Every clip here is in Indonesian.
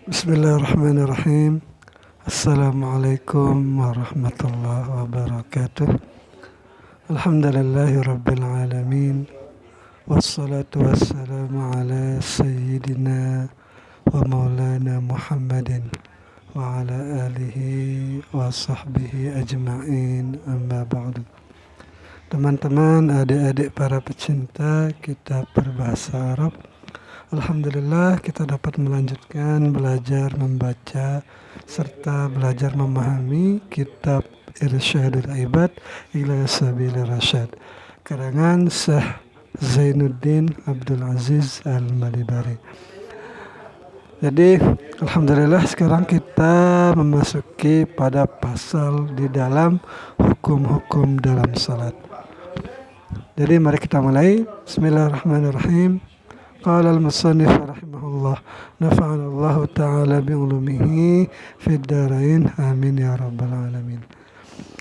Bismillahirrahmanirrahim. Assalamualaikum warahmatullahi wabarakatuh. Alhamdulillahi rabbil alamin. Wassalatu wassalamu ala sayyidina wa maulana Muhammadin wa ala alihi wa sahbihi ajma'in, amma ba'du. Teman-teman, adik-adik para pecinta kitab berbahasa Arab, alhamdulillah kita dapat melanjutkan belajar membaca serta belajar memahami kitab Irsyadul Ibad ila Sabilir Rasyad karangan Syekh Zainuddin Abdul Aziz Al-Malibari. Jadi alhamdulillah sekarang kita memasuki pada pasal di dalam hukum-hukum dalam salat. Jadi mari kita mulai. Bismillahirrahmanirrahim. Qala al-musannif rahimahullah, nafa'ana Allah ta'ala bi'ulumihi fid darain, amin ya rabbal alamin.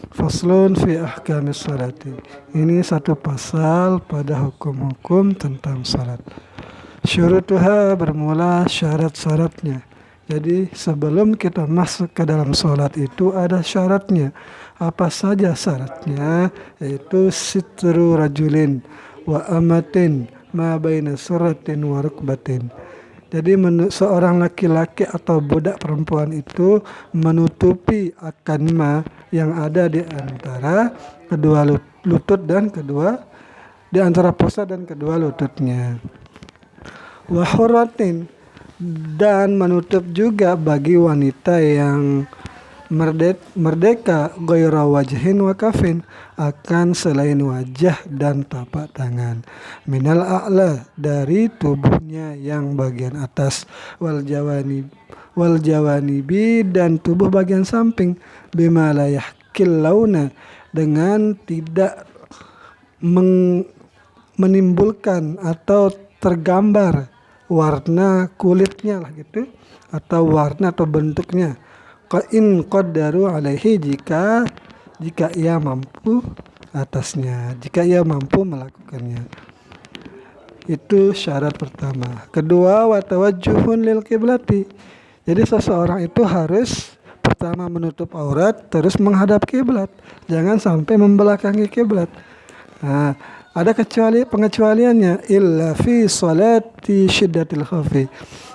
Faslun fi ahkamis salati. Ini satu pasal pada hukum-hukum tentang salat. Syurutuha, bermula syarat-syaratnya. Jadi sebelum kita masuk ke dalam salat itu ada syaratnya. Apa saja syaratnya? Yaitu sitru rajulin wa amatin ma baina suratin wa rukbatin. Jadi seorang laki-laki atau budak perempuan itu menutupi akan ma yang ada di antara kedua lutut dan di antara pusat dan kedua lututnya. Wa hurratin, dan menutup juga bagi wanita yang merdeka ghaira wajhin wa kafin, akan selain wajah dan tapak tangan, minal a'la, dari tubuhnya yang bagian atas, wal jawanibi, dan tubuh bagian samping, bima la yahkil launa, dengan tidak menimbulkan atau tergambar warna kulitnya lah gitu, atau warna atau bentuknya. In qaddaru alaihi, jika ia mampu atasnya, jika ia mampu melakukannya. Itu syarat pertama. Kedua, wa tawajjuhun lil qiblati. Jadi seseorang itu harus pertama menutup aurat, terus menghadap kiblat. Jangan sampai membelakangi kiblat. Nah, ada pengecualiannya, illa fi salati syiddatil khaufi,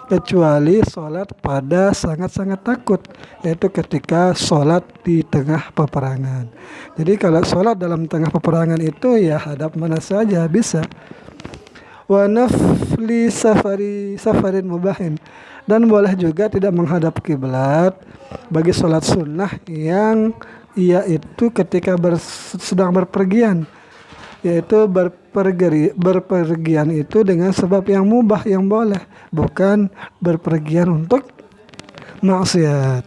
kecuali salat pada sangat-sangat takut, yaitu ketika salat di tengah peperangan. Jadi kalau salat dalam tengah peperangan itu ya hadap mana saja bisa. Wa nafli safarin mubahin, dan boleh juga tidak menghadap kiblat bagi salat sunnah yang ia itu ketika sedang berpergian, yaitu berpergian itu dengan sebab yang mubah, yang boleh, bukan berpergian untuk maksiat.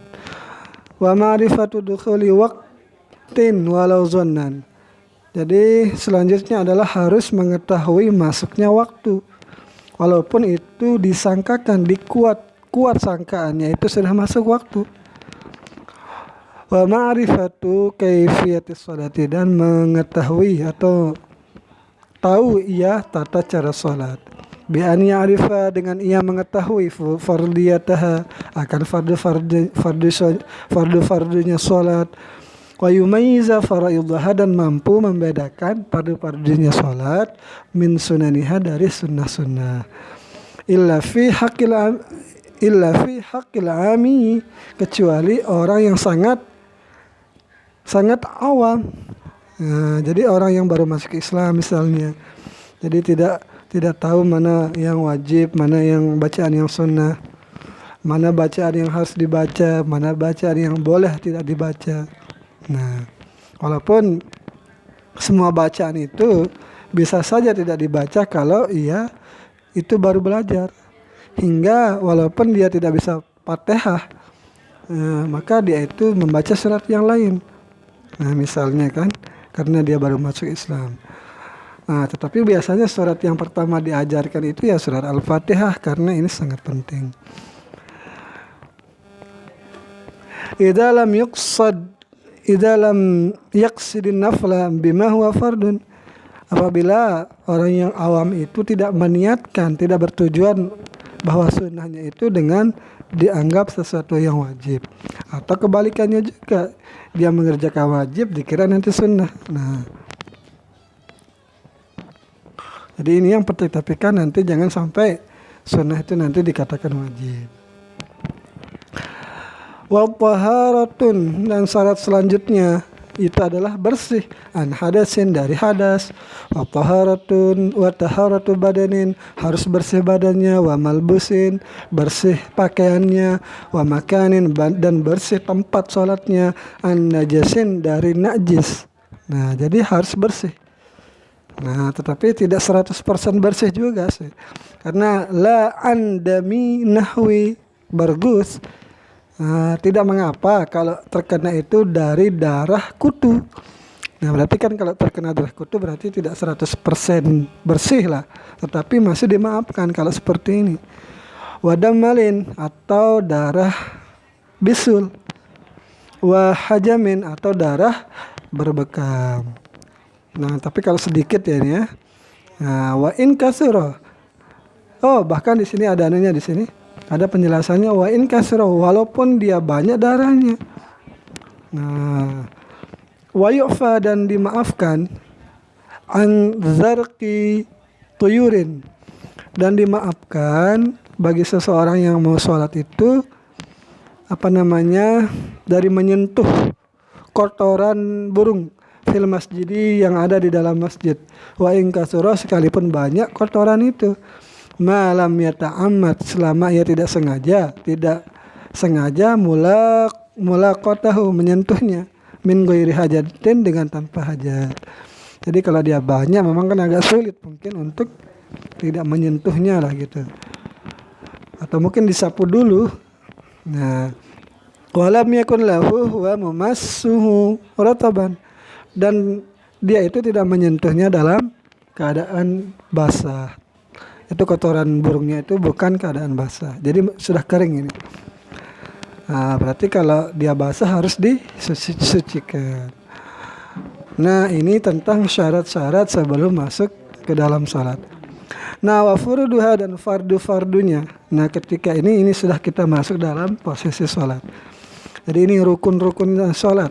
Wa ma'rifatu dukhuli waqtin walau zonnan. Jadi selanjutnya adalah harus mengetahui masuknya waktu, walaupun itu disangkakan, kuat sangkaannya itu sudah masuk waktu. Wa ma'rifatu kaifiyatis sholati, dan mengetahui atau tahu ia tata cara salat. Bi an ya'rifa, dengan ia mengetahui fardiyataha, akan fardu-fardunya salat. Wa yumayyiza faraidaha, dan mampu membedakan fardu-fardunya salat, min sunaniha, dari sunnah-sunnah. Illa fi haqqil ami, kecuali orang yang sangat awam. Nah, jadi orang yang baru masuk Islam misalnya, jadi tidak tahu mana yang wajib, mana yang bacaan yang sunnah, mana bacaan yang harus dibaca, mana bacaan yang boleh tidak dibaca. Nah, walaupun semua bacaan itu bisa saja tidak dibaca kalau ia itu baru belajar, hingga walaupun dia tidak bisa Fatihah, maka dia itu membaca surat yang lain. Nah, misalnya kan, karena dia baru masuk Islam. Nah, tetapi biasanya surat yang pertama diajarkan itu ya surat Al-Fatihah, karena ini sangat penting. Idza lam yaqsidin nafla bima huwa fardun, apabila orang yang awam itu tidak meniatkan, tidak bertujuan bahwa sunnahnya itu dengan dianggap sesuatu yang wajib, atau kebalikannya juga, dia mengerjakan wajib dikira nanti sunnah. Nah, jadi ini yang penting, tapi kan nanti jangan sampai sunnah itu nanti dikatakan wajib. Wa taharatun, dan syarat selanjutnya itu adalah bersih an hadasin, dari hadas. Wa taharatu badanin, harus bersih badannya. Wa malbusin, bersih pakaiannya. Wa makanin, dan bersih tempat sholatnya. An najasin, dari najis. Nah, jadi harus bersih. Nah, tetapi tidak 100% bersih juga sih, karena la andami nahwi bergus. Tidak mengapa kalau terkena itu dari darah kutu. Nah, berarti kan kalau terkena darah kutu berarti tidak 100% bersih lah, tetapi masih dimaafkan kalau seperti ini. Wadamalin, atau darah bisul. Wahajamin, atau darah berbekam. Nah, tapi kalau sedikit ya ini ya. Nah, wa in kasura. Oh, bahkan di sini ada anunya, di sini ada penjelasannya, wa in kasra, walaupun dia banyak darahnya. Nah, wa yu'fa, dan dimaafkan an zarqi tuyurin, dan dimaafkan bagi seseorang yang mau sholat itu dari menyentuh kotoran burung fil masjidi, yang ada di dalam masjid. Wa in kasra, sekalipun banyak kotoran itu. Malam yata'ammad, selama ia tidak sengaja mula kotahu, menyentuhnya, min ghairi hajatin, dengan tanpa hajat. Jadi kalau dia banyak memang kan agak sulit mungkin untuk tidak menyentuhnya lah gitu, atau mungkin disapu dulu. Nah, walam yakun lahu wa mumassuhu rataban, dan dia itu tidak menyentuhnya dalam keadaan basah. Itu kotoran burungnya itu bukan keadaan basah, jadi sudah kering ini. Nah, berarti kalau dia basah harus disucikan. Nah, ini tentang syarat-syarat sebelum masuk ke dalam salat. Nah, wa furuduha, dan fardu-fardunya. Nah, ketika ini sudah kita masuk dalam posisi salat. Jadi ini rukun-rukun salat.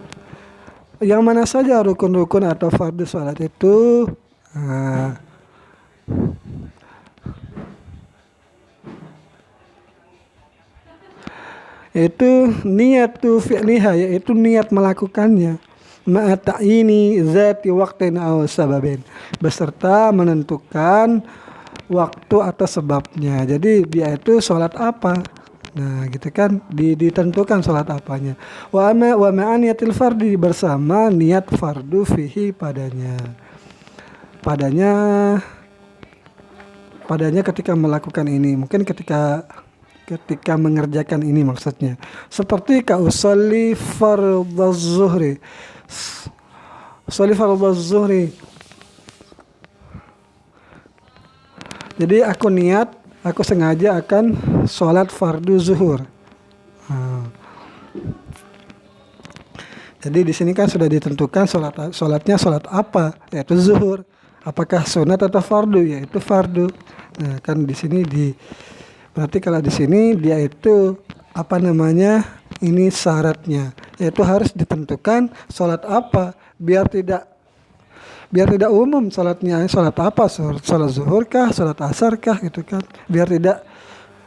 Yang mana saja rukun-rukun atau fardu salat itu? Itu niatu fi'liha, yaitu niat melakukannya, ma'ata'ini zati waqtin aw sababin, beserta menentukan waktu atau sebabnya. Jadi dia itu sholat apa, nah gitu kan, ditentukan sholat apanya. Wa ma'aniyatil fardi, bersama niat fardu fihi padanya ketika melakukan ini, mungkin ketika mengerjakan ini maksudnya. Seperti kausolli fardhaz zuhri. Jadi aku sengaja akan sholat fardu zuhur. Jadi di sini kan sudah ditentukan sholatnya sholat apa, yaitu zuhur. Apakah sunat atau fardu, yaitu fardu. Nah, kan di sini berarti kalau di sini dia itu ini syaratnya, yaitu harus ditentukan sholat apa, biar tidak umum sholatnya, sholat apa, sholat zuhur kah, sholat asar kah, gitu kan,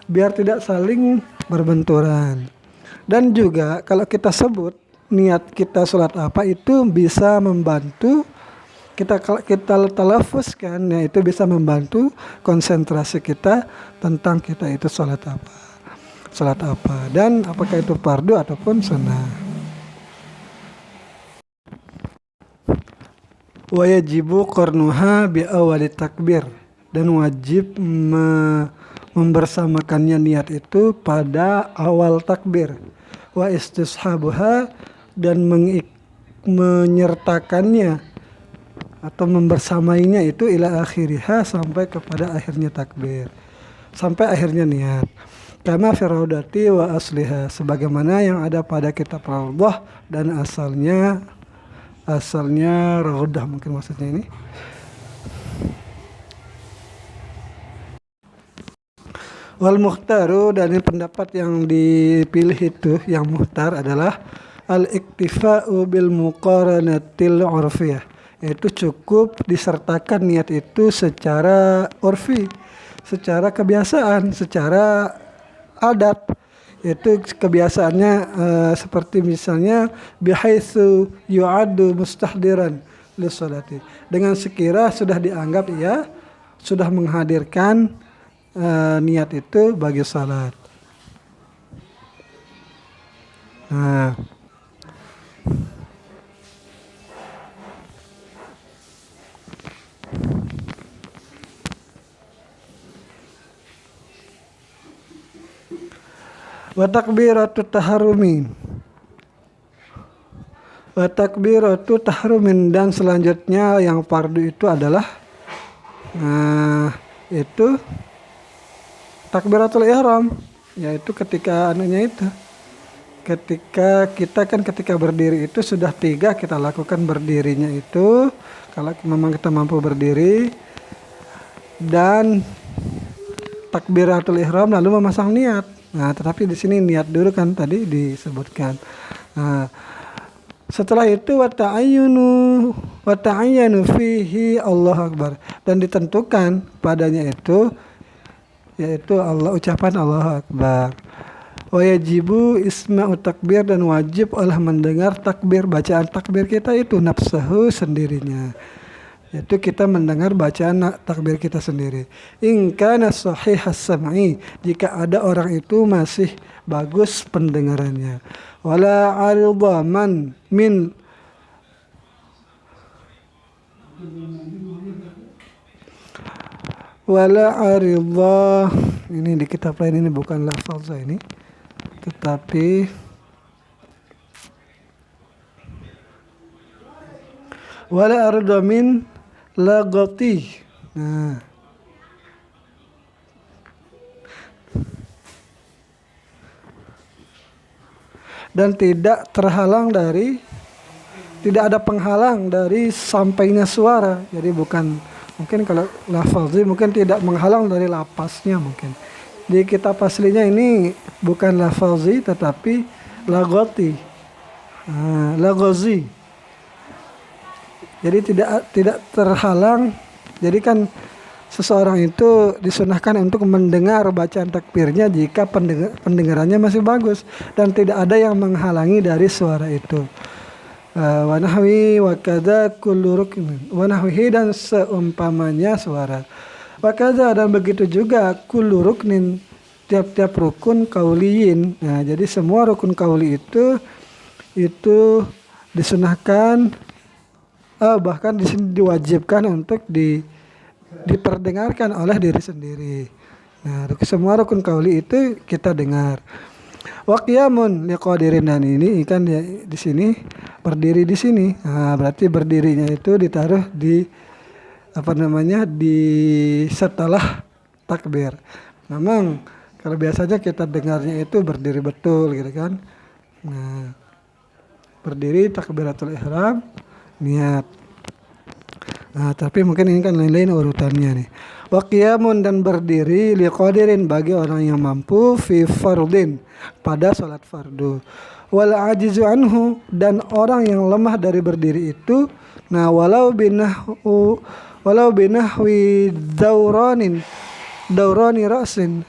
biar tidak saling berbenturan. Dan juga kalau kita sebut niat kita sholat apa, itu bisa membantu kita talafuzkan, ya, itu bisa membantu konsentrasi kita tentang kita itu sholat apa, dan apakah itu fardu ataupun sunnah. Wa yajibu qarnuha bi awali takbir, dan wajib membersamakannya niat itu pada awal takbir. Wa istishabuha, dan menyertakannya atau membersamainya itu ila akhiriha, sampai kepada akhirnya takbir, sampai akhirnya niat. Kama firadati wa asliha, sebagaimana yang ada pada kitab Raudhah dan asalnya Raudhah, mungkin maksudnya ini. Wal mukhtaru, dan ini pendapat yang dipilih itu yang muhtar adalah al-iktifa'u bil muqaranatil urfiyah, yaitu cukup disertakan niat itu secara urfi, secara kebiasaan, secara adat. Itu kebiasaannya seperti misalnya bihaitsu yu'addu mustahdiran lissolati, dengan sekira sudah dianggap ia sudah menghadirkan niat itu bagi salat. Nah, wa takbiratu taharumin, wa takbiratu tahrumin, dan selanjutnya yang fardu itu adalah itu takbiratul ihram, yaitu ketika ketika kita kan ketika berdiri itu sudah 3 kita lakukan berdirinya itu kalau memang kita mampu berdiri, dan takbiratul ihram lalu memasang niat. Nah, tetapi di sini niat dulu kan tadi disebutkan. Nah, setelah itu wa ta'ayyanu fihi Allahu Akbar, dan ditentukan padanya itu yaitu ucapan Allahu Akbar. Wa yajibu isma'u takbir, dan wajib oleh mendengar takbir, bacaan takbir kita itu nafsahu sendirinya, yaitu kita mendengar bacaan takbir kita sendiri. In kana sahihas sam'i, jika ada orang itu masih bagus pendengarannya. Wala arida man min wala arida, ini di kitab lain ini bukan lafaz ini, tetapi wala arida min lagati. Nah, dan tidak ada penghalang dari sampainya suara. Jadi bukan, mungkin kalau lafalzi mungkin tidak menghalang dari lapasnya mungkin. Di kitab aslinya ini bukan lafalzi tetapi lagoti, lagozi. Jadi tidak terhalang. Jadi kan seseorang itu disunahkan untuk mendengar bacaan takbirnya jika pendengarannya masih bagus dan tidak ada yang menghalangi dari suara itu. Wa nahwi wa kadza kullu ruknin, wa nahwihi, dan seumpamanya suara. Wa kadza, dan begitu juga kullu ruknin, tiap-tiap rukun kauliyin. Nah, jadi semua rukun kauli itu disunahkan, bahkan di sini diwajibkan untuk diperdengarkan oleh diri sendiri. Nah, semua rukun kauli itu kita dengar. Wa qiyamun liqadirin, dan ini kan di sini berdiri di sini. Nah, berarti berdirinya itu ditaruh di di setelah takbir. Memang kalau biasanya kita dengarnya itu berdiri betul gitu kan. Nah, berdiri takbiratul ihram, niat. Nah, tapi mungkin ini kan lain-lain urutannya nih. Wa qiyamun, dan berdiri liqadirin, bagi orang yang mampu, fi fardin, pada salat fardu. Wal ajizu anhu, dan orang yang lemah dari berdiri itu, nah walau binahwi daurani ra'sin.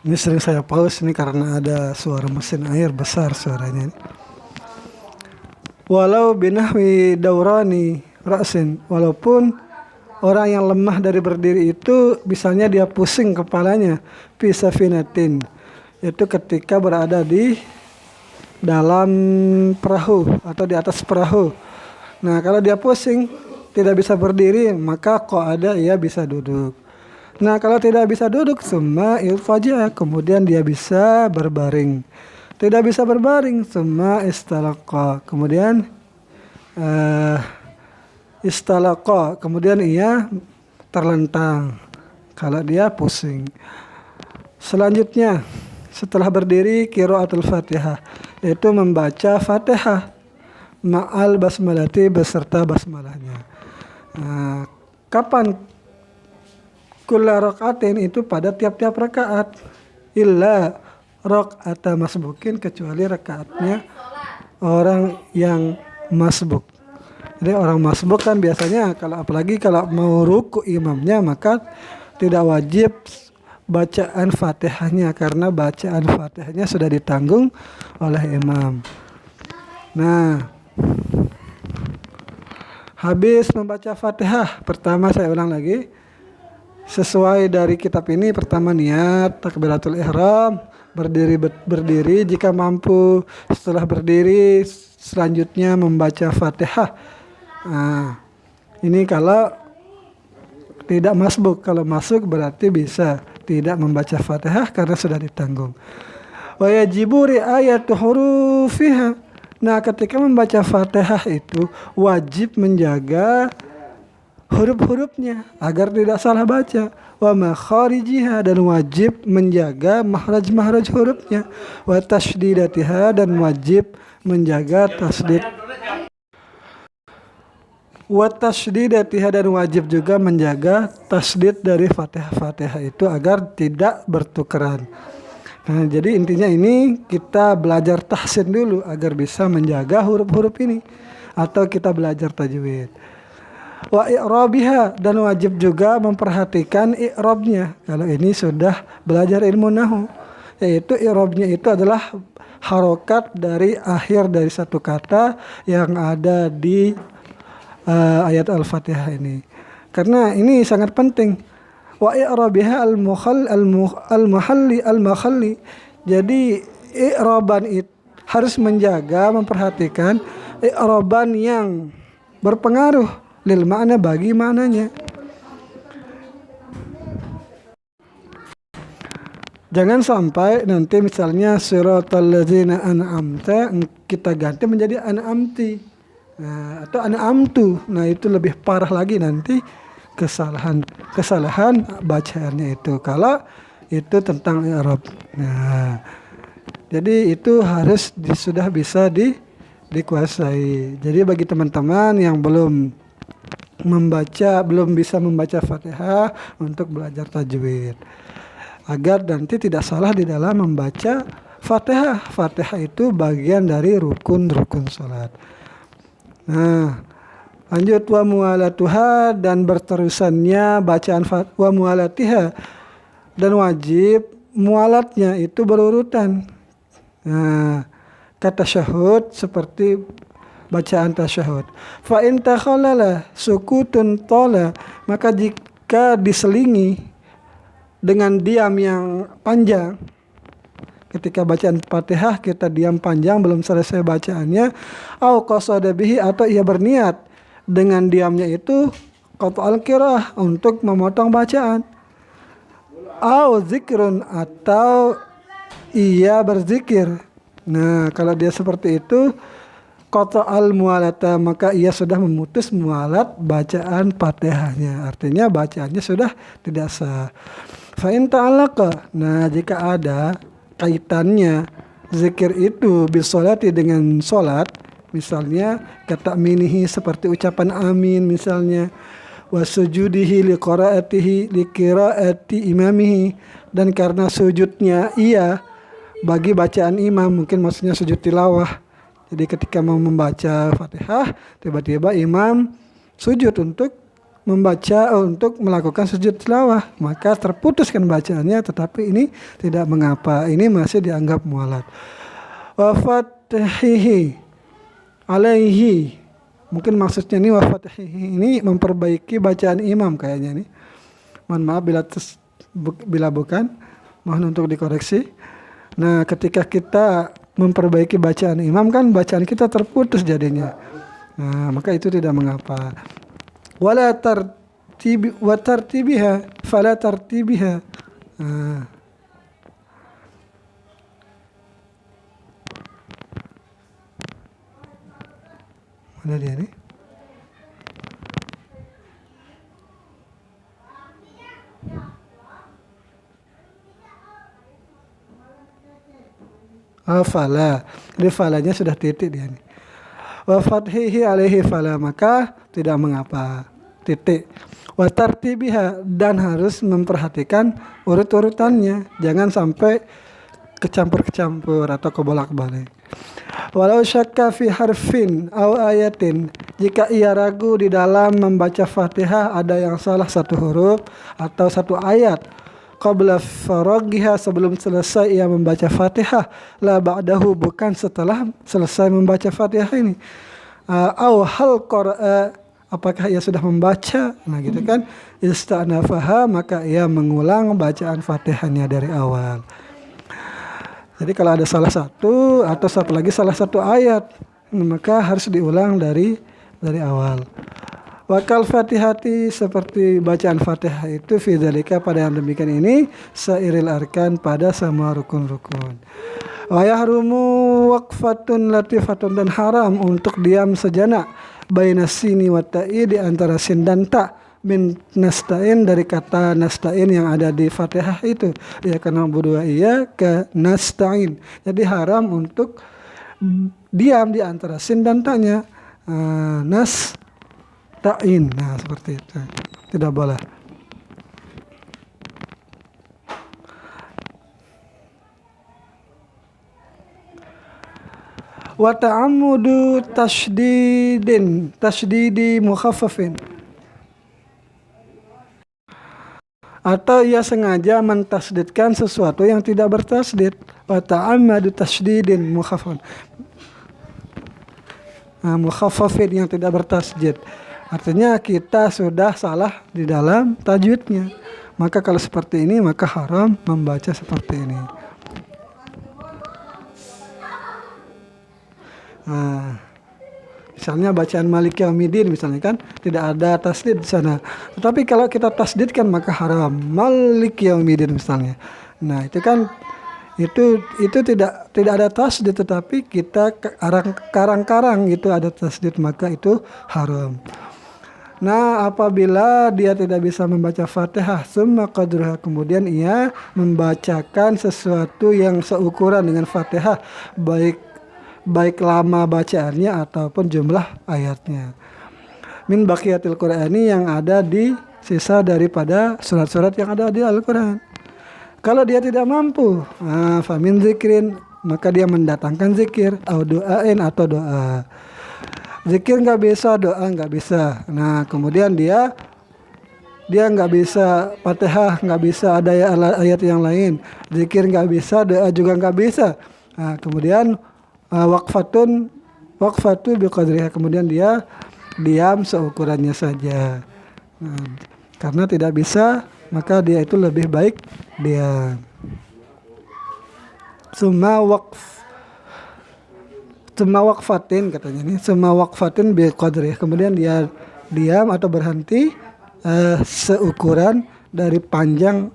Ini sering saya pause nih karena ada suara mesin air besar suaranya. Walau binahwi daurani ra'sin, walaupun orang yang lemah dari berdiri itu misalnya dia pusing kepalanya, fi safinatin, itu ketika berada di dalam perahu atau di atas perahu. Nah, kalau dia pusing tidak bisa berdiri, maka qa'ada, ia bisa duduk. Nah, kalau tidak bisa duduk, summa ilfaja, kemudian dia bisa berbaring. Tidak bisa berbaring, summa istalaqa, kemudian istalaqa, kemudian ia terlentang kalau dia pusing. Selanjutnya setelah berdiri, qiraatul Fatihah, yaitu membaca Fatihah ma'al basmalati, beserta basmalahnya. Kapan kulla rakaatin itu pada tiap-tiap rakaat. Illa rakaata masbukin, kecuali rakaatnya orang yang masbuk. Jadi orang masbuk kan biasanya apalagi kalau mau ruku imamnya, maka tidak wajib bacaan Fatihahnya karena bacaan Fatihahnya sudah ditanggung oleh imam. Nah, habis membaca Fatihah, pertama saya ulang lagi, sesuai dari kitab ini, pertama niat takbiratul ihram, berdiri jika mampu. Setelah berdiri, selanjutnya membaca Fatihah. Nah, ini kalau tidak masbuk. Kalau masuk berarti bisa tidak membaca Fatihah karena sudah ditanggung. Wa yajibu ri'ayatu hurufiha. Nah, ketika membaca Fatihah itu wajib menjaga huruf-hurufnya agar tidak salah baca. Wa makharijiha, dan wajib menjaga mahraj-mahraj hurufnya. Wa tasydidatiha, dan wajib menjaga tasdid. Wa tasydidatiha, dan wajib juga menjaga tasdid dari Fatihah itu agar tidak bertukeran. Nah, jadi intinya ini kita belajar tahsin dulu agar bisa menjaga huruf-huruf ini, atau kita belajar tajwid. Wa i'rabiha, dan wajib juga memperhatikan i'rabnya. Kalau ini sudah belajar ilmu nahwu, yaitu i'rabnya itu adalah harokat dari akhir dari satu kata yang ada di ayat Al-Fatihah ini. Karena ini sangat penting. Wa i'rabiha al-muhalli al-makhalli. Jadi i'raban itu harus menjaga, memperhatikan i'raban yang berpengaruh lil makna, bagi maknanya. Jangan sampai nanti misalnya siratal ladzina an'amta kita ganti menjadi an'amti. Nah, atau an'amtu. Nah, itu lebih parah lagi nanti kesalahan bacaannya itu kalau itu tentang i'rab. Nah, jadi itu harus sudah bisa dikuasai. Jadi bagi teman-teman yang belum bisa membaca Fatihah, untuk belajar tajwid agar nanti tidak salah di dalam membaca Fatihah. Fatihah itu bagian dari rukun-rukun salat. Nah, lanjut wa mualatuha, dan berterusannya bacaan wa mualatiha, dan wajib mualatnya itu berurutan. Nah, kata syahud seperti bacaan tasyahud. Fa in takhallala sukutun tola, maka jika diselingi dengan diam yang panjang, ketika bacaan Fatihah kita diam panjang belum selesai bacaannya, au qasada bihi, atau ia berniat dengan diamnya itu qat'al qiraah, untuk memotong bacaan, au zikrun, atau ia berzikir. Nah, kalau dia seperti itu qata'al mualata, maka ia sudah memutus mualat bacaan Fatihahnya, artinya bacaannya sudah tidak sah. Fa in ta'alaqa, nah jika ada kaitannya zikir itu bisolati, dengan solat, misalnya kata minihi seperti ucapan amin misalnya, wasujudihi liqiraati imamihi, dan karena sujudnya ia bagi bacaan imam, mungkin maksudnya sujud tilawah. Jadi ketika mau membaca Fatihah, tiba-tiba imam sujud untuk melakukan sujud tilawah, maka terputuskan bacaannya, tetapi ini tidak mengapa, ini masih dianggap mualat. Wa fatihi alaihi, mungkin maksudnya ini wa fatihi ini memperbaiki bacaan imam kayaknya nih. Mohon maaf bila bukan, mohon untuk dikoreksi. Nah, ketika kita memperbaiki bacaan imam kan bacaan kita terputus jadinya. Nah, maka itu tidak mengapa. Wala tartibiha fala tartibiha. Mana dia nih? Fala. Jadi falanya sudah titik dia nih. Wa fathihi alaihi fala, maka tidak mengapa. Titik. wa tartibiha, dan harus memperhatikan urut-urutannya, jangan sampai kecampur-kecampur atau kebolak-balik. Walau syakka fi harfin aw ayatin, jika ia ragu di dalam membaca Fatihah ada yang salah satu huruf atau satu ayat, qabla faragiha, sebelum selesai ia membaca Fatihah, la ba'dahu, bukan setelah selesai membaca Fatihah ini, au hal qara'a, apakah ia sudah membaca, nah gitu kan, istanafaha, maka ia mengulang bacaan Fatihahnya dari awal. Jadi kalau ada salah satu atau satu lagi salah satu ayat, maka harus diulang dari awal. Wakal Fatihati, seperti bacaan Fatihah itu, fidzalika, pada yang demikian ini, sairil arkan, pada semua rukun-rukun. Wa yahrumu waqfatun latifatun, dan haram untuk diam sejenak, baina sini wa ta'i, di antara sin dan ta, min nasta'in, dari kata nasta'in yang ada di Fatihah itu, ya karena berdua iya ke nasta'in. Jadi haram untuk diam di antara sin dan ta-nya, nasta'in, nah seperti itu, tidak boleh. Wa ta'ammudu tasydidi mukhaffafin, atau ia sengaja mentasdidkan sesuatu yang tidak bertasdid. Wa ta'ammadu tasydidin mukhaffafin, mukhaffafin, yang tidak bertasdid, artinya kita sudah salah di dalam tajwidnya. Maka kalau seperti ini, maka haram membaca seperti ini. Misalnya bacaan Malik Yaumiddin misalnya kan tidak ada tasdid di sana. Tetapi kalau kita tasdidkan maka haram. Malik Yaumiddin misalnya. Nah, itu kan itu tidak ada tasdid, tetapi kita karang-karang itu ada tasdid, maka itu haram. Nah, apabila dia tidak bisa membaca Fatihah, summa qadruha, kemudian ia membacakan sesuatu yang seukuran dengan Fatihah, baik lama bacaannya ataupun jumlah ayatnya, min baqiyatil Qur'ani, yang ada di sisa daripada surat-surat yang ada di Al-Quran. Kalau dia tidak mampu, famin zikrin, maka dia mendatangkan zikir, atau doain, atau doa. Zikir nggak bisa, doa nggak bisa. Nah, kemudian dia nggak bisa Fatihah, nggak bisa ada ayat yang lain, zikir nggak bisa, doa juga nggak bisa. Nah, kemudian waqfatu biqadriha, kemudian dia diam seukurannya saja. Nah, karena tidak bisa, maka dia itu lebih baik diam. Summa waqfatin, katanya ini, summa waqfatin biqadriha, kemudian dia diam atau berhenti seukuran dari panjang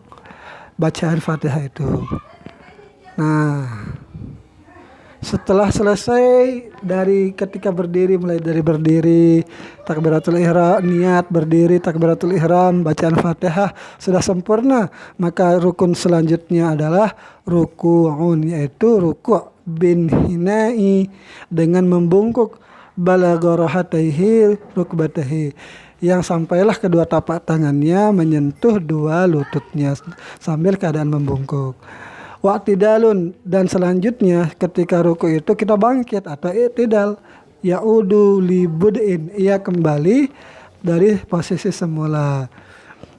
bacaan Fatihah itu. Nah, setelah selesai dari ketika berdiri, mulai dari berdiri, takbiratul ihram, niat berdiri, takbiratul ihram, bacaan Fatihah sudah sempurna, maka rukun selanjutnya adalah ruku'un, yaitu ruku' bin hinai, dengan membungkuk, balagorohataihi rukbatahi, yang sampailah kedua tapak tangannya menyentuh dua lututnya sambil keadaan membungkuk. Wa'tidalun, dan selanjutnya ketika ruku itu kita bangkit atau i'tidal, ya'udu li bud'in, ia kembali dari posisi semula,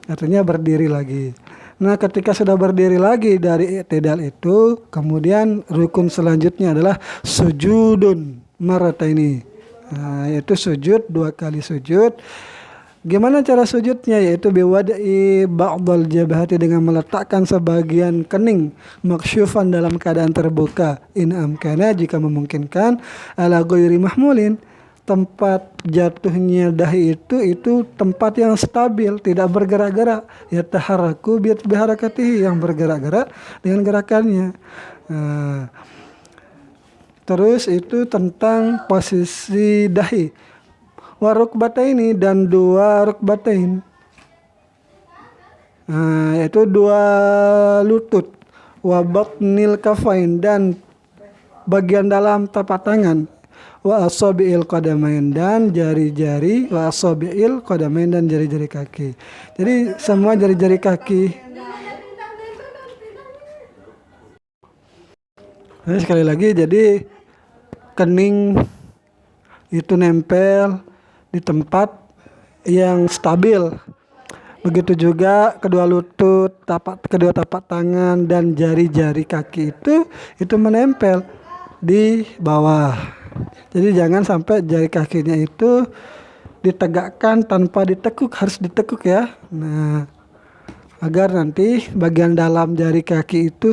artinya berdiri lagi. Nah, ketika sudah berdiri lagi dari i'tidal itu, kemudian rukun selanjutnya adalah sujudun marataini, yaitu sujud, dua kali sujud. Gimana cara sujudnya? Yaitu biwad'i ba'dal jabhati, dengan meletakkan sebagian kening, maksyufan, dalam keadaan terbuka, in amkana, jika memungkinkan, ala ghairi mahmulin, tempat jatuhnya dahi itu tempat yang stabil, tidak bergerak-gerak, ya taharaku biharakatihi, yang bergerak-gerak dengan gerakannya. Terus itu tentang posisi dahi. Warukbataini, dan dua rukbatain, yaitu dua lutut. Wabatnil kafain, dan bagian dalam tapak tangan. wa asabi'il qadamain dan jari-jari wa asabi'il qadamain dan jari-jari kaki. Jadi semua jari-jari kaki. Nah, sekali lagi, jadi kening itu nempel di tempat yang stabil. Begitu juga kedua lutut, kedua tapak tangan dan jari-jari kaki itu menempel di bawah. Jadi jangan sampai jari kakinya itu ditegakkan tanpa ditekuk, harus ditekuk ya. Nah, agar nanti bagian dalam jari kaki itu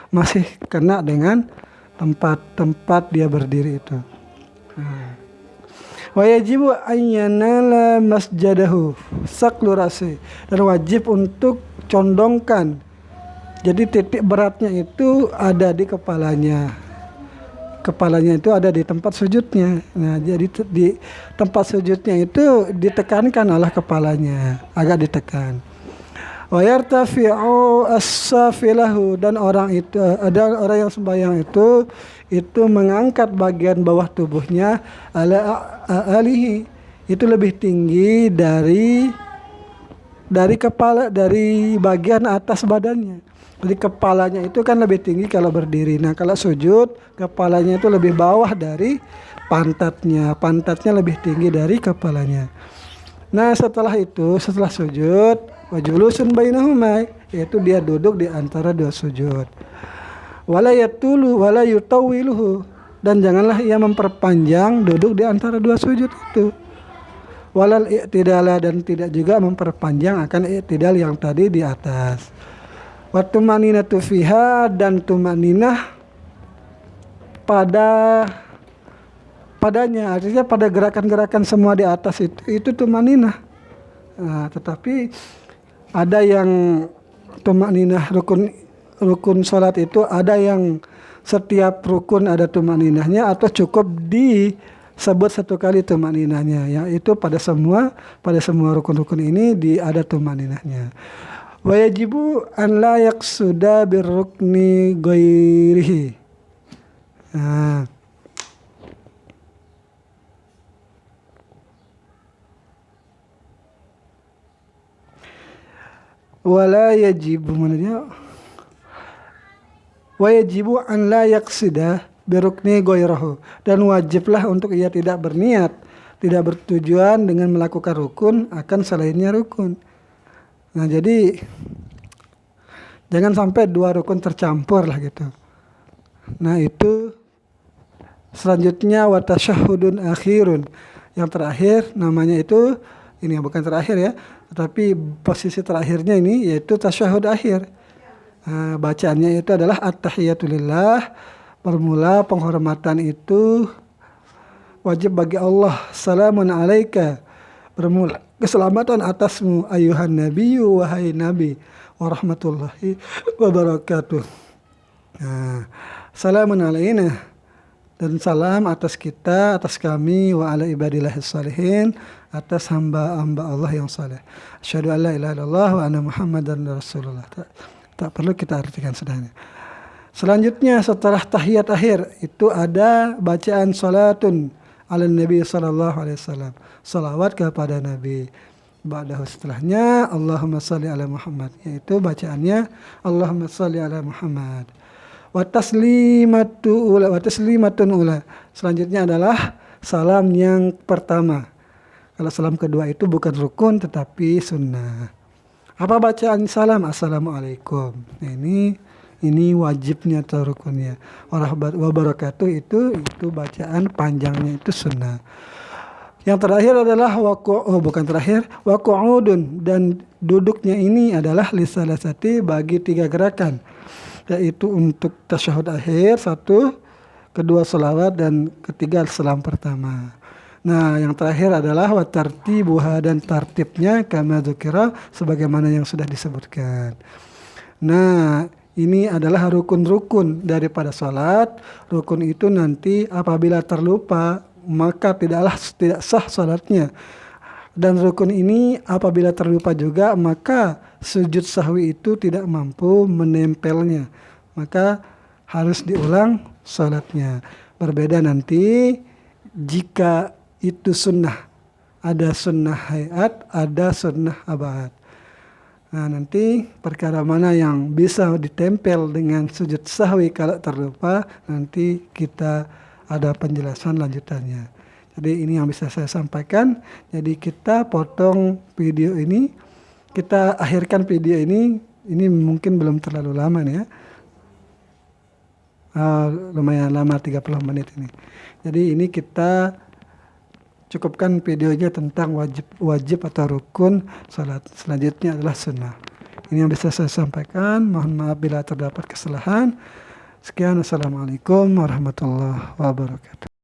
masih kena dengan tempat dia berdiri itu. Wa yajibu an yanala masjadahu saqlu rasi, dan wajib untuk condongkan. Jadi titik beratnya itu ada di kepalanya. Kepalanya itu ada di tempat sujudnya. Nah, jadi di tempat sujudnya itu ditekankan oleh kepalanya, agak ditekan. Wa yartafi'u as-safilahu, dan ada orang yang sembahyang itu mengangkat bagian bawah tubuhnya alihi, itu lebih tinggi dari kepala, dari bagian atas badannya. Jadi kepalanya itu kan lebih tinggi kalau berdiri. Nah, kalau sujud kepalanya itu lebih bawah dari pantatnya lebih tinggi dari kepalanya. Nah, setelah sujud, wajulusun bainahuma, yaitu dia duduk di antara dua sujud. Wala yatulu wala yutawiluhu, dan janganlah ia memperpanjang duduk di antara dua sujud itu. Walal i'tidala, dan tidak juga memperpanjang akan i'tidal yang tadi di atas. Wa tumaninatu fiha, dan tumaninah padanya, artinya pada gerakan-gerakan semua di atas itu tumaninah. Nah, tetapi ada yang tumaninah rukun salat itu ada yang setiap rukun ada tumaninahnya, atau cukup disebut satu kali tumaninahnya, yaitu pada semua rukun-rukun ini ada tumaninahnya. Wa yajibu an la yaqsuda birrukni ghairihi. Nah, wala yajibu wa yajibu an la yaqsida birukni ghairahu, dan wajiblah untuk ia tidak berniat, tidak bertujuan dengan melakukan rukun akan selainnya rukun. Nah, jadi jangan sampai dua rukun tercampur lah gitu. Nah, itu selanjutnya wa tasyahhudun akhirun, yang terakhir namanya itu, ini bukan terakhir ya, tetapi posisi terakhirnya ini yaitu tasyahud akhir. Nah, bacaannya itu adalah at-tahiyatulillah. Bermula penghormatan itu wajib bagi Allah. Salamun alaika, bermula keselamatan atasmu ayuhan nabiyyu, wahai nabi, warahmatullahi wabarakatuh. Nah, salamun alaina, dan salam atas kita, atas kami, wa ala ibadillahis salihin, atas hamba-hamba Allah yang saleh. Asyhadu an la ilaha illallah wa anna muhammadan rasulullah. Tak perlu kita artikan sudahnya. Selanjutnya setelah tahiyat akhir itu ada bacaan salatun ala nabi sallallahu alaihi wasallam, salawat kepada nabi. Ba'dahu, setelahnya Allahumma shalli ala Muhammad, yaitu bacaannya Allahumma shalli ala Muhammad. Wa taslimatun ula, selanjutnya adalah salam yang pertama. Kalau salam kedua itu bukan rukun tetapi sunnah. Apa bacaan salam? Assalamualaikum. Nah, ini wajibnya atau rukunnya. Wabarakatuh itu bacaan panjangnya itu sunnah. Yang terakhir adalah waqu'udun, dan duduknya ini adalah lisalasati, bagi 3 gerakan, yaitu untuk tasyahud akhir 1, kedua selawat, dan ketiga salam pertama. Nah, yang terakhir adalah wa tartibuha, dan tartibnya kama dzukira, sebagaimana yang sudah disebutkan. Nah, ini adalah rukun-rukun daripada salat. Rukun itu nanti apabila terlupa maka tidak sah salatnya. Dan rukun ini apabila terlupa juga maka sujud sahwi itu tidak mampu menempelnya, maka harus diulang salatnya. Berbeda nanti jika itu sunnah. Ada sunnah hayat, ada sunnah abad. Nah, nanti perkara mana yang bisa ditempel dengan sujud sahwi kalau terlupa, nanti kita ada penjelasan lanjutannya. Jadi ini yang bisa saya sampaikan. Jadi kita potong video ini, kita akhirkan video ini. Ini mungkin belum terlalu lama nih ya. Lumayan lama 30 menit ini. Jadi ini kita cukupkan videonya tentang wajib atau rukun salat. Selanjutnya adalah sunnah. Ini yang bisa saya sampaikan. Mohon maaf bila terdapat kesalahan. Sekian, assalamualaikum warahmatullahi wabarakatuh.